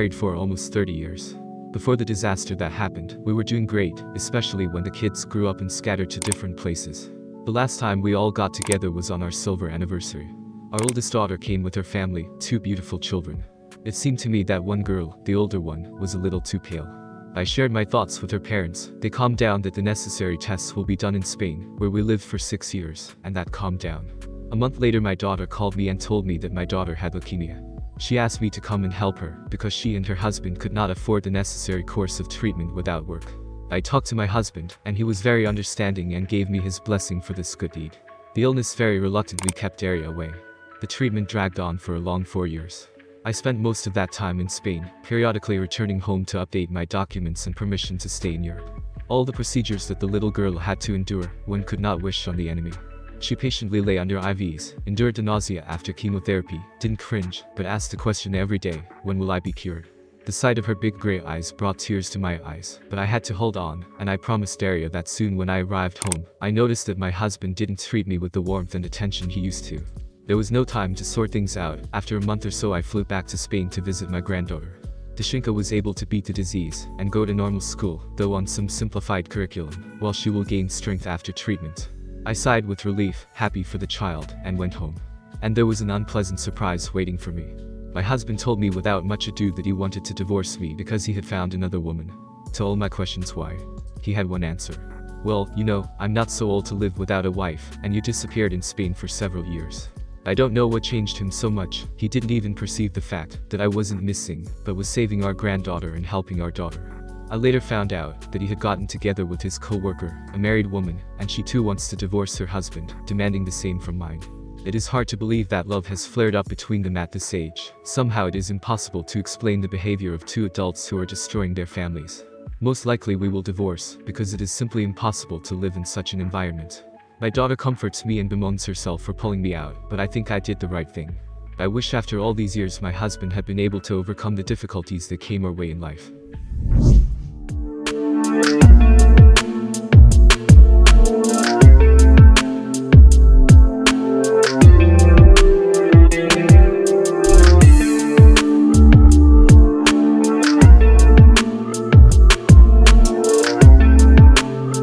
married for almost 30 years. Before the disaster that happened, we were doing great, especially when the kids grew up and scattered to different places. The last time we all got together was on our silver anniversary. Our oldest daughter came with her family, 2 beautiful children. It seemed to me that one girl, the older one, was a little too pale. I shared my thoughts with her parents. They calmed down that the necessary tests will be done in Spain, where we lived for 6 years, and that calmed down. A month later my daughter called me and told me that my daughter had leukemia. She asked me to come and help her, because she and her husband could not afford the necessary course of treatment without work. I talked to my husband, and he was very understanding and gave me his blessing for this good deed. The illness very reluctantly kept Daria away. The treatment dragged on for a long 4 years. I spent most of that time in Spain, periodically returning home to update my documents and permission to stay in Europe. All the procedures that the little girl had to endure, one could not wish on the enemy. She patiently lay under IVs, endured the nausea after chemotherapy, didn't cringe, but asked the question every day, when will I be cured? The sight of her big gray eyes brought tears to my eyes, but I had to hold on, and I promised Daria that soon when I arrived home, I noticed that my husband didn't treat me with the warmth and attention he used to. There was no time to sort things out. After a month or so I flew back to Spain to visit my granddaughter. Dashinka was able to beat the disease, and go to normal school, though on some simplified curriculum, while she will gain strength after treatment. I sighed with relief, happy for the child, and went home. And there was an unpleasant surprise waiting for me. My husband told me without much ado that he wanted to divorce me because he had found another woman. To all my questions why, he had one answer. Well, you know, I'm not so old to live without a wife, and you disappeared in Spain for several years. I don't know what changed him so much. He didn't even perceive the fact that I wasn't missing, but was saving our granddaughter and helping our daughter. I later found out that he had gotten together with his co-worker, a married woman, and she too wants to divorce her husband, demanding the same from mine. It is hard to believe that love has flared up between them at this age. Somehow it is impossible to explain the behavior of 2 adults who are destroying their families. Most likely we will divorce, because it is simply impossible to live in such an environment. My daughter comforts me and bemoans herself for pulling me out, but I think I did the right thing. I wish after all these years my husband had been able to overcome the difficulties that came our way in life.